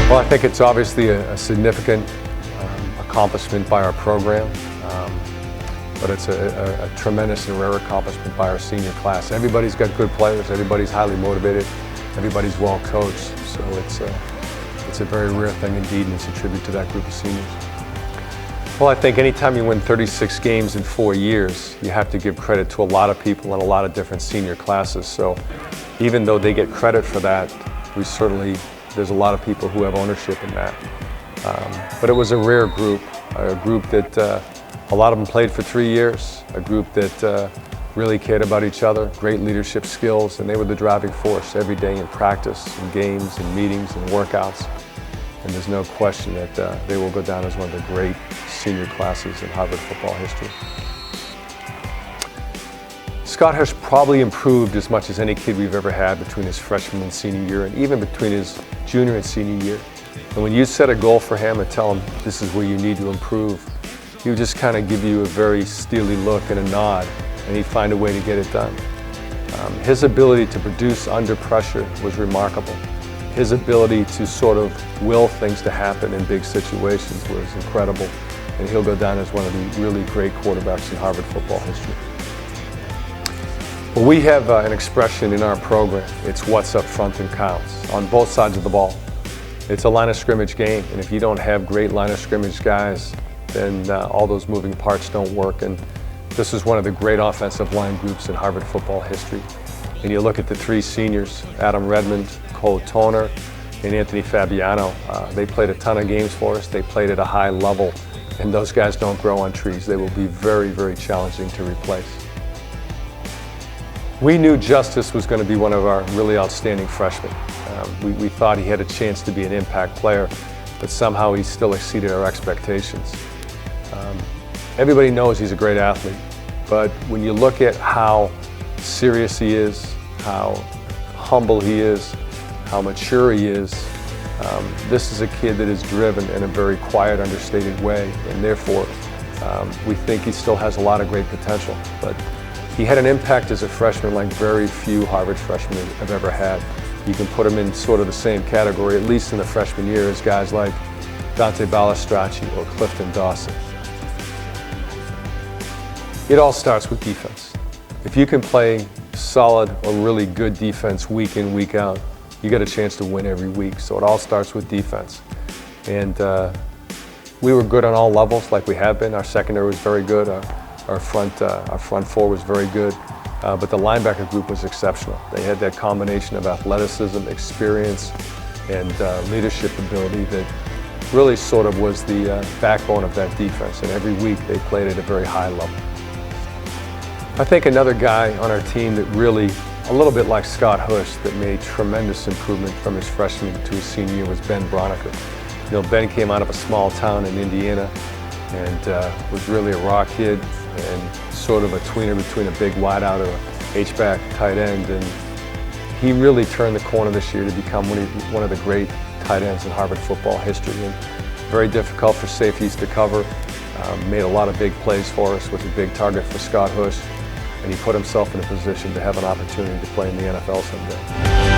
Well, I think it's obviously a significant accomplishment by our program, but it's a tremendous and rare accomplishment by our senior class. Everybody's got good players, everybody's highly motivated, everybody's well coached, so it's a very rare thing indeed, and it's a tribute to that group of seniors. Well, I think anytime you win 36 games in 4 years, you have to give credit to a lot of people and a lot of different senior classes. So even though they get credit for that, there's a lot of people who have ownership in that. But it was a rare group, a group that a lot of them played for 3 years, a group that really cared about each other, great leadership skills, and they were the driving force every day in practice, and games, and meetings, and workouts. And there's no question that they will go down as one of the great senior classes in Harvard football history. Scott has probably improved as much as any kid we've ever had between his freshman and senior year, and even between his junior and senior year. And when you set a goal for him and tell him this is where you need to improve, he would just kind of give you a very steely look and a nod, and he'd find a way to get it done. His ability to produce under pressure was remarkable. His ability to sort of will things to happen in big situations was incredible, and he'll go down as one of the really great quarterbacks in Harvard football history. Well, we have an expression in our program. It's what's up front that counts on both sides of the ball. It's a line of scrimmage game, and if you don't have great line of scrimmage guys, then all those moving parts don't work. And this is one of the great offensive line groups in Harvard football history. And you look at the three seniors, Adam Redmond, Cole Toner, and Anthony Fabiano. They played a ton of games for us. They played at a high level, and those guys don't grow on trees. They will be very, very challenging to replace. We knew Justice was going to be one of our really outstanding freshmen. We thought he had a chance to be an impact player, but somehow he still exceeded our expectations. Everybody knows he's a great athlete, but when you look at how serious he is, how humble he is, how mature he is, this is a kid that is driven in a very quiet, understated way, and therefore we think he still has a lot of great potential. But he had an impact as a freshman like very few Harvard freshmen have ever had. You can put him in sort of the same category, at least in the freshman year, as guys like Dante Balistracci or Clifton Dawson. It all starts with defense. If you can play solid or really good defense week in, week out, you get a chance to win every week. So it all starts with defense. And we were good on all levels like we have been. Our secondary was very good. Our front four was very good. But the linebacker group was exceptional. They had that combination of athleticism, experience, and leadership ability that really sort of was the backbone of that defense. And every week they played at a very high level. I think another guy on our team that really, a little bit like Scott Hush, that made tremendous improvement from his freshman to his senior year was Ben Broniker. You know, Ben came out of a small town in Indiana and was really a raw kid and sort of a tweener between a big wideout or a H-back tight end. And he really turned the corner this year to become one of the great tight ends in Harvard football history. And very difficult for safeties to cover. Made a lot of big plays for us, was a big target for Scott Hush. And he put himself in a position to have an opportunity to play in the NFL someday.